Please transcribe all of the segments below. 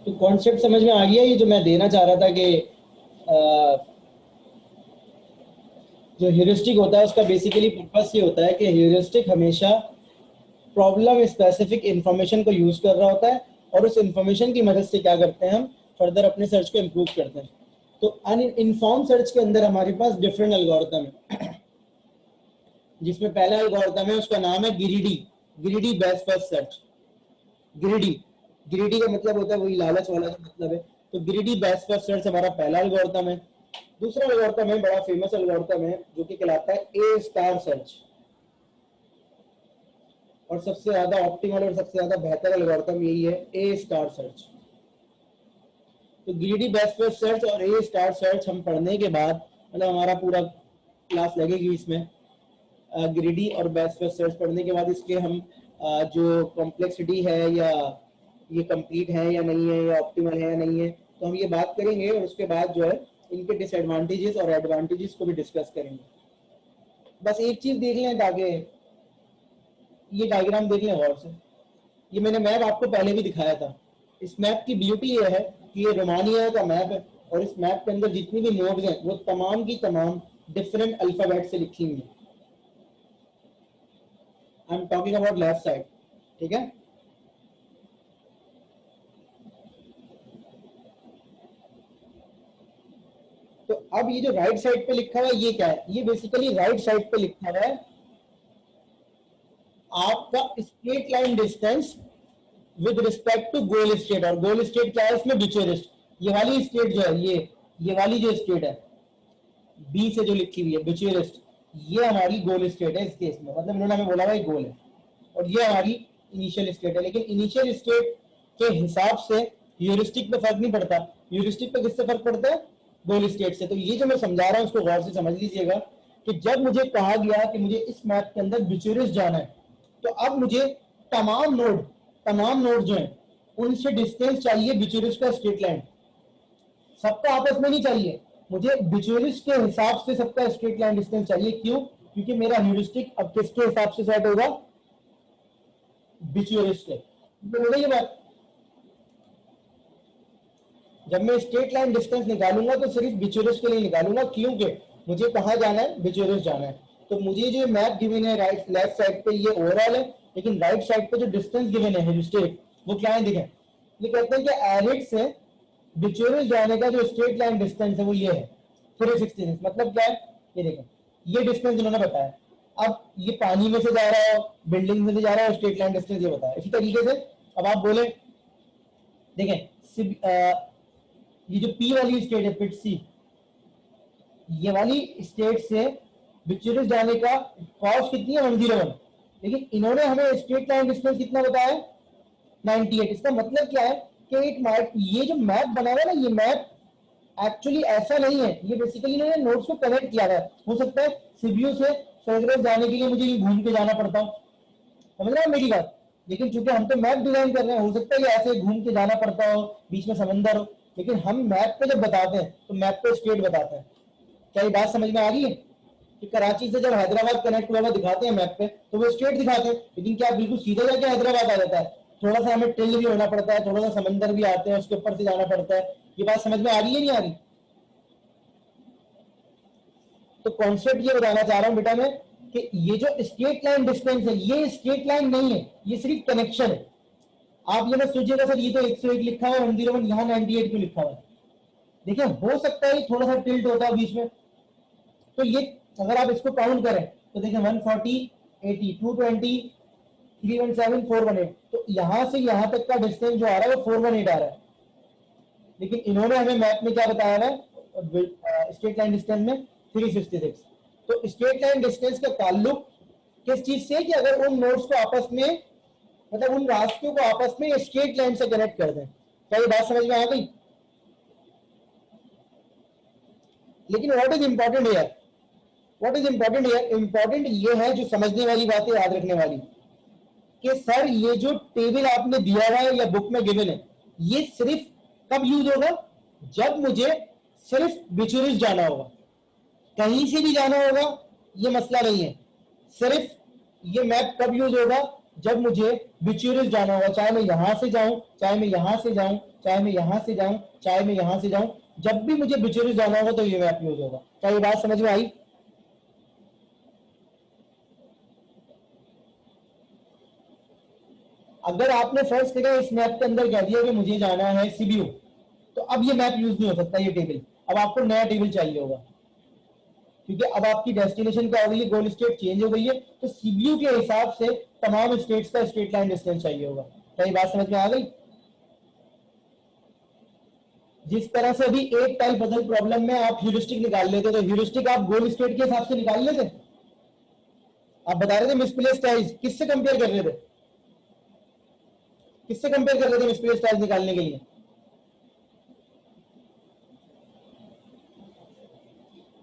तो कॉन्सेप्ट समझ में आ गया ये जो मैं देना चाह रहा था कि जो ह्यूरिस्टिक होता है उसका बेसिकली पर्पस ये होता है कि ह्यूरिस्टिक हमेशा प्रॉब्लम स्पेसिफिक इंफॉर्मेशन को यूज कर रहा होता है और उस इंफॉर्मेशन की मदद से क्या करते हैं हम फर्दर अपने सर्च को इम्प्रूव करते हैं। तो अनइन्फॉर्म सर्च के अंदर हमारे पास डिफरेंट एल्गोरिथम है, जिसमें पहला एल्गोरिथम है उसका नाम है Giridih best first search. Giridih का मतलब होता है वही लालच वाला जो मतलब है। तो गिरिडी बेस्ट फर्स्ट सर्च हमारा पहला एल्गोरिथम है। दूसरा एल्गोरिथम है बड़ा फेमस एल्गोरिथम है जो कि कहलाता है ए स्टार सर्च, और सबसे ज्यादा ऑप्टिमल और सबसे ज्यादा बेहतर एल्गोरिथम यही है ए स्टार सर्च। तो गिरिडी बेस्ट फर्स्ट सर्च और ए स्टार सर्च हम पढ़ने के बाद मतलब हमारा पूरा क्लास लगेगी इसमें, गिरिडी और बेस्ट फर्स्ट सर्च पढ़ने के बाद इसके हम जो कॉम्प्लेक्सिटी है या ये कंप्लीट है या नहीं है या ऑप्टिमल है या नहीं है तो हम ये बात करेंगे, और उसके बाद जो है इनके डिसएडवांटेजेस और एडवांटेजेस को भी डिस्कस करेंगे। बस एक चीज देख लें ताकि ये डायग्राम देख लें गौर से। ये मैंने मैप आपको पहले भी दिखाया था। इस मैप की ब्यूटी ये है कि ये रोमानिया का मैप है और इस मैप के अंदर जितनी भी नोड्स हैं वो तमाम की तमाम डिफरेंट अल्फाबेट से लिखी हुई है। I am talking about left side, ठीक है। तो अब ये जो राइट साइड पे लिखा हुआ है ये क्या है? ये बेसिकली राइट साइड पे लिखा हुआ है आपका straight line distance with respect to goal state. और गोल स्टेट क्या है इसमें? बिचुरिस्ट। ये वाली स्टेट जो है ये वाली जो स्टेट है बी से जो लिखी हुई है बिचुरिस्ट, ये हमारी गोल स्टेट है इस केस में। मतलब इन्होंने हमें बोला हुआ गोल है और ये हमारी इनिशियल स्टेट है। लेकिन इनिशियल स्टेट के हिसाब से ह्यूरिस्टिक पे फर्क नहीं पड़ता। ह्यूरिस्टिक पे किससे फर्क पड़ता है? गोल स्टेट से। तो ये जो मैं समझा रहा हूँ उसको गौर से समझ लीजिएगा कि जब मुझे कहा गया कि मुझे इस मैप के अंदर बिचुरिस्ट जाना है तो अब मुझे तमाम नोड जो है उनसे डिस्टेंस चाहिए बिचुरिस्ट का स्ट्रेट लाइन। सबका आपस में नहीं चाहिए, मुझे बिचुरिस्ट के हिसाब से सबका स्ट्रेट लाइन डिस्टेंस चाहिए। क्यों? क्योंकि मेरा ह्यूरिस्टिक अब किसके हिसाब से सेट होगा? बिचुरिस्ट के। तो ये बात, जब मैं स्ट्रेट लाइन डिस्टेंस निकालूंगा तो सिर्फ बिचुरिस्ट के लिए निकालूंगा, क्योंकि मुझे कहां जाना है? बिचुरिस्ट जाना है। तो मुझे जो मैप गिवन है राइट लेफ्ट साइड पे ये ओवरऑल है, लेकिन राइट साइड पे जो डिस्टेंस गिवन है ह्यूरिस्टिक वो क्या है देखें। ये कहते हैं कि एरिड से बिचुरिस्ट जाने का जो स्ट्रेट लाइन डिस्टेंस है वो ये है 366। मतलब क्या है? ये देखें, ये डिस्टेंस इन्होंने बताया। अब ये पानी में से जा रहा है, बिल्डिंग में से जा रहा है, स्ट्रेट लाइन डिस्टेंस ये बताया। इसी तरीके से अब आप बोले देखें ये जो पी वाली स्टेट है पिट सी, ये वाली स्टेट से बिचुरिस्ट जाने का कॉस्ट कितनी है? 101। लेकिन इन्होंने हमें स्ट्रेट लाइन डिस्टेंस कितना बताया? 98। इसका मतलब क्या है कि एक मैप, ये जो मैप बना हुआ है ना, ये मैप एक्चुअली ऐसा नहीं है। ये बेसिकली इन्होंने नोट्स को कनेक्ट किया है। हो सकता है सीबीयू से फेडरल जाने के लिए मुझे ये घूम के जाना पड़ता हो, समझ रहे हैं मेरी बात। लेकिन चूंकि हम तो मैप डिजाइन कर रहे हैं, हो सकता है ये ऐसे घूम के जाना पड़ता हो, बीच में समंदर हो। लेकिन हम मैप पे जब बताते हैं तो मैप पे स्टेट बताते हैं। क्या ये बात समझ में आ रही है कि कराची से जब हैदराबाद कनेक्ट हुआ दिखाते हैं मैप पे तो वो स्टेट दिखाते हैं, लेकिन क्या बिल्कुल सीधा जाके हैदराबाद आ जाता है? थोड़ा सा हमें टिल भी होना पड़ता है, थोड़ा सा समंदर भी आते हैं, उसके ऊपर से जाना पड़ता है। ये बात समझ में आ रही है नहीं आ रही? तो कॉन्सेप्ट ये बताना चाह रहा हूं बेटा मैं कि ये जो स्ट्रेट लाइन डिस्टेंस है ये स्ट्रेट लाइन नहीं है, ये सिर्फ कनेक्शन है। आप ये मत सोचिएगा सर ये तो 101 लिखा हुआ है 101, यहाँ 98 क्यों लिखा हुआ है? देखिए हो सकता है थोड़ा सा टिल्ट होता है बीच में। तो ये अगर आप इसको काउंट करें तो देखिए 140, 80, 220, 317, 418। तो यहां से यहां तक का डिस्टेंस जो आ रहा है वो 418 आ रहा है। लेकिन इन्होंने हमें मैप में क्या बताया है? स्ट्रेट लाइन डिस्टेंस में 366। तो स्ट्रेट लाइन डिस्टेंस का ताल्लुक किस चीज से? कि अगर उन नोड्स को आपस में, मतलब उन रास्तों को आपस में स्ट्रेट लाइन से कनेक्ट कर दें। क्या ये बात समझ में आ गई? लेकिन what is important here? What is important here? Important ये है जो समझने वाली बातें याद रखने वाली कि सर ये जो टेबल आपने दिया हुआ है या बुक में गिवन है ये सिर्फ कब यूज होगा? जब मुझे सिर्फ बिचुरिस्ट जाना होगा, कहीं से भी जाना होगा ये मसला नहीं है। सिर्फ ये मैप कब यूज होगा? जब मुझे बिचुरिस्ट जाना होगा, चाहे मैं यहां से जाऊं, चाहे मैं यहां से जाऊं, चाहे मैं यहां से जाऊं चाहे मैं यहां से जाऊं, जब भी मुझे बिचूरिस जाना होगा तो ये मैप यूज होगा। क्या ये बात समझ में आई? अगर आपने फर्स्ट जगह इस मैप के अंदर कह दिया कि मुझे जाना है सीबीयू, तो अब ये मैप यूज नहीं हो सकता, ये टेबल। अब आपको नया टेबल चाहिए होगा, क्योंकि अब आपकी डेस्टिनेशन क्या हो गई है, गोल स्टेट चेंज हो गई है, तो सीबीयू के हिसाब से तमाम स्टेट्स का स्ट्रेट लाइन डिस्टेंस चाहिए होगा। क्या ये बात समझ में आ गई? जिस तरह से अभी एक टाइल बदल प्रॉब्लम में आप ह्यूरिस्टिक निकाल लेते, तो ह्यूरिस्टिक आप गोल स्टेट के हिसाब से निकाल लेते। आप बता रहे थे मिसप्लेस टाइल्स, किससे कंपेयर कर रहे थे? किससे कंपेयर कर रहे थे मिसप्लेस टाइल्स निकालने के लिए?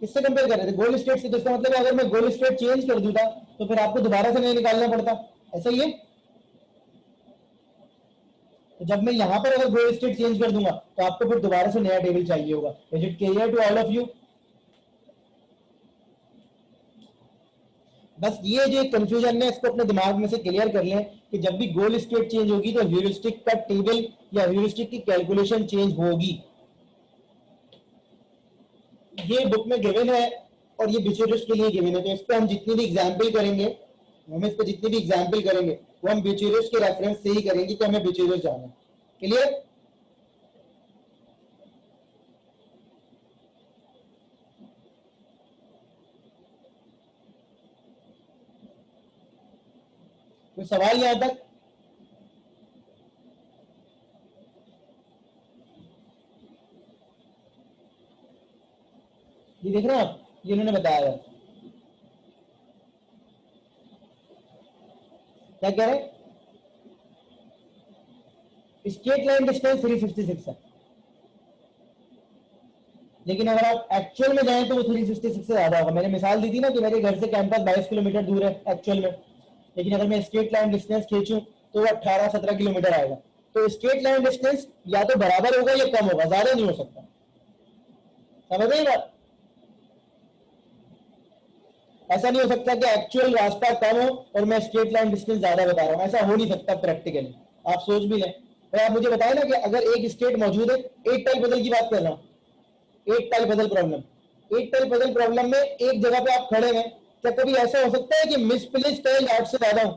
किससे कंपेयर कर रहे थे? गोल स्टेट से। तो इसका मतलब अगर मैं गोल स्टेट चेंज कर दूंगा तो फिर आपको दोबारा से नहीं निकालना पड़ता, ऐसा ही है। तो जब मैं यहां पर अगर गोल स्टेट चेंज कर दूंगा तो आपको फिर दोबारा से नया टेबल चाहिए होगा। Is it clear to all of you? बस ये जो कंफ्यूजन है इसको अपने दिमाग में से क्लियर कर लें कि जब भी गोल स्टेट चेंज होगी तो ह्यूरिस्टिक का टेबल या ह्यूरिस्टिक की कैलकुलेशन चेंज होगी। ये बुक में गिवन है और ये बिचूरिस के लिए गिवन है, तो इस पर हम जितनी भी एग्जाम्पल करेंगे, वो हम बिचूरिस के रेफरेंस से ही करेंगे कि हमें बिचूरिस जाना है। क्लियर? कोई सवाल यहां तक? ये देख रहे हैं आप, ये इन्होंने बताया है। क्या कह रहे हैं? स्ट्रेट लाइन डिस्टेंस 366 है, लेकिन अगर आप एक्चुअल में जाएं तो वो 366 से ज्यादा होगा। मैंने मिसाल दी थी ना कि मेरे घर से कैंपस 22 किलोमीटर दूर है एक्चुअल में, लेकिन अगर मैं स्ट्रेट लाइन डिस्टेंस खींचूं तो वो 18-17 किलोमीटर आएगा। तो स्ट्रेट लाइन डिस्टेंस या तो बराबर होगा या कम होगा, ज्यादा नहीं हो सकता। समझ रहे हैं बात? ऐसा नहीं हो सकता कि एक्चुअल रास्ता कम हो और मैं स्ट्रेट लाइन डिस्टेंस ज्यादा बता रहा हूं, ऐसा हो नहीं सकता प्रैक्टिकली। आप सोच भी लें। और आप मुझे बताएं ना कि अगर एक स्टेट मौजूद है, एक टाइप बदल की बात कर रहा हूं, एक टाइप बदल प्रॉब्लम, एक टाइप बदल प्रॉब्लम में एक जगह पे आप खड़े हैं, क्या कभी ऐसा हो सकता है कि मिसप्लेस टाइल 8 से ज्यादा हो?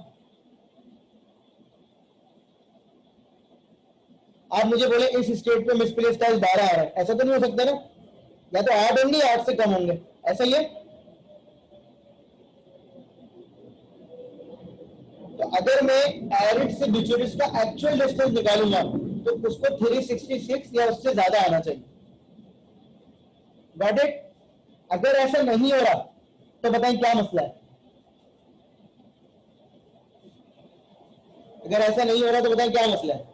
आप मुझे बोले इस स्टेट पे मिसप्लेस टाइल 12 आ रहा है, ऐसा तो नहीं हो सकता ना? या तो 8 होंगे या 8 से कम होंगे, ऐसा ही है। तो अगर मैं एरिड से बिचूरिस का एक्चुअल डिस्टेंस निकालूंगा तो उसको 366 या उससे ज्यादा आना चाहिए। Got it? अगर ऐसा नहीं हो रहा तो बताएं क्या मसला है? अगर ऐसा नहीं हो रहा तो बताएं क्या मसला है?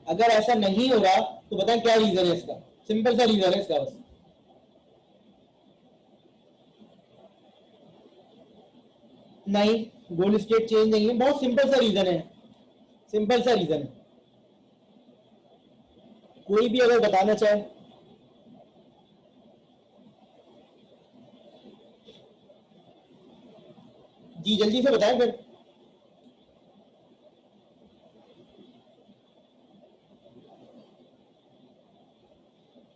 अगर ऐसा नहीं हो रहा तो बताएं क्या रीजन है इसका? सिंपल सा रीजन है इसका बस। नहीं, गोल स्टेट चेंज नहीं है, बहुत सिंपल सा रीजन है। सिंपल सा रीजन है, कोई भी अगर बताना चाहे। जी जल्दी से बताएं फिर।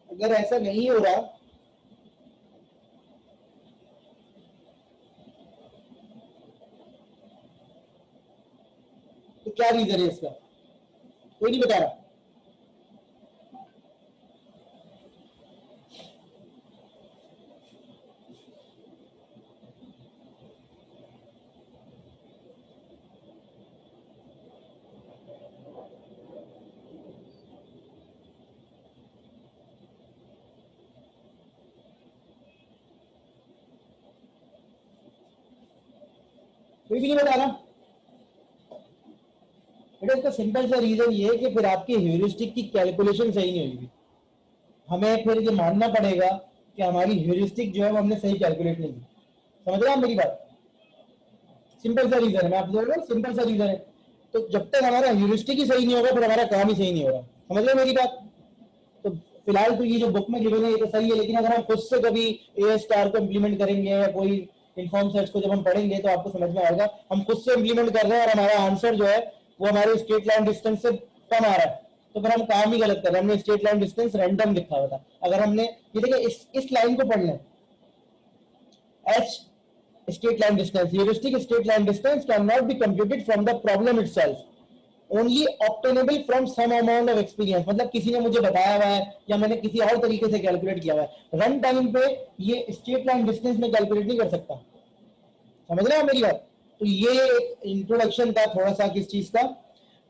अगर ऐसा नहीं हो रहा तो क्या रीजन है इसका? कोई नहीं बता रहा। कोई भी नहीं बता रहा। बेटा इसका सिंपल सा रीजन ये है कि फिर आपकी ह्यूरिस्टिक की कैलकुलेशन सही नहीं होगी। हमें फिर ये मानना पड़ेगा कि हमारी ह्यूरिस्टिक जो है वो हमने सही कैलकुलेट नहीं की। समझ रहे हैं आप मेरी बात? सिंपल सा रीजन है, मैं आपको बोल रहा हूँ सिंपल सा रीजन है। तो जब तक हमारा ह्यूरिस्टिक ही सही नहीं होगा फिर हमारा काम ही सही नहीं होगा। समझ रहे हो मेरी बात? तो फिलहाल तो ये जो बुक में गिवन है ये तो सही है, लेकिन अगर हम खुद से कभी ए स्टार को इम्प्लीमेंट करेंगे या कोई इन्फॉर्म सर्च को जब हम पढ़ेंगे तो आपको समझ में आएगा हम खुद से इंप्लीमेंट कर रहे हैं और हमारा आंसर जो है वो हमारे स्ट्रेट लाइन डिस्टेंस से कम आ रहा है, तो फिर हम काम ही गलत कर रहे हैं। हमने स्ट्रेट लाइन डिस्टेंस रैंडम लिखा हुआ था। अगर हमने ये देखिए इस लाइन को पढ़ लें, H straight line distance, heuristic straight line distance can not be computed from the problem itself, only obtainable from some amount of experience. मतलब किसी ने मुझे बताया हुआ है या मैंने किसी और तरीके से कैलकुलेट किया हुआ है। रन टाइम पे ये स्ट्रेट लाइन डिस्टेंस में कैलकुलेट नहीं कर सकता। समझ रहे हो मेरी बात? तो ये एक इंट्रोडक्शन था थोड़ा सा किस चीज का,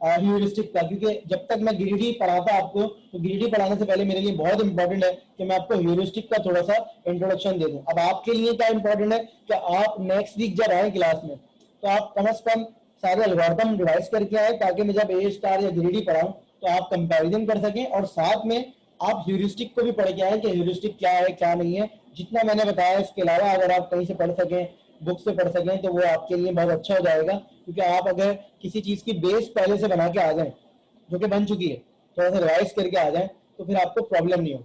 ह्यूरिस्टिक का। क्योंकि जब तक मैं गिरिडी पढ़ाता आपको, तो गिरिडी पढ़ाने से पहले मेरे लिए बहुत इंपॉर्टेंट है कि मैं आपको ह्यूरिस्टिक का थोड़ा सा इंट्रोडक्शन दे दूं। अब आपके लिए क्या इंपॉर्टेंट है कि आप नेक्स्ट वीक जब आए क्लास में तो आप कम से कम सारे एल्गोरिथम रिवाइज करके आए, ताकि मैं जब ए स्टार या गिरिडी पढ़ाऊं तो आप कंपैरिजन कर सकें और साथ में आप ह्यूरिस्टिक को भी पढ़ के आए कि ह्यूरिस्टिक क्या है क्या नहीं है। जितना मैंने बताया इसके अलावा अगर आप कहीं से पढ़ सकें, बुक से पढ़ सकें, तो वो आपके लिए बहुत अच्छा हो जाएगा। क्योंकि आप अगर किसी चीज की बेस पहले से बना के आ जाएं जो कि बन चुकी है, थोड़ा सा रिवाइज करके आ जाएं, तो फिर आपको प्रॉब्लम नहीं हो।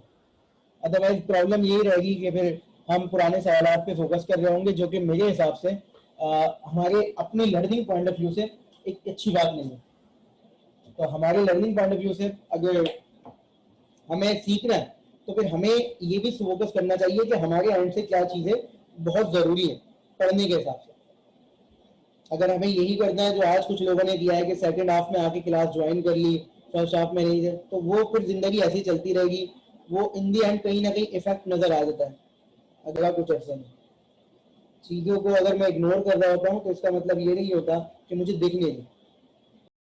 अदरवाइज प्रॉब्लम यही रहेगी कि फिर हम पुराने सवाल पे फोकस कर रहे होंगे, जो कि मेरे हिसाब से हमारे अपनी लर्निंग पॉइंट ऑफ व्यू से एक अच्छी बात नहीं है। तो हमारे लर्निंग पॉइंट ऑफ व्यू से अगर हमें सीखना है तो फिर हमें ये भी फोकस करना चाहिए कि हमारे एंड से क्या चीजें बहुत जरूरी है पढ़ने के हिसाब से। अगर हमें यही करना है जो आज कुछ लोगों ने किया है कि सेकंड हाफ में आके क्लास ज्वाइन कर ली, फर्स्ट हाफ में नहीं है, तो वो फिर जिंदगी ऐसी चलती रहेगी। वो इन दी एंड कहीं ना कहीं इफेक्ट नजर आ जाता है अगला कुछ अर्से में। चीजों को अगर मैं इग्नोर कर रहा होता हूँ तो इसका मतलब ये नहीं होता कि मुझे दिख नहीं रही।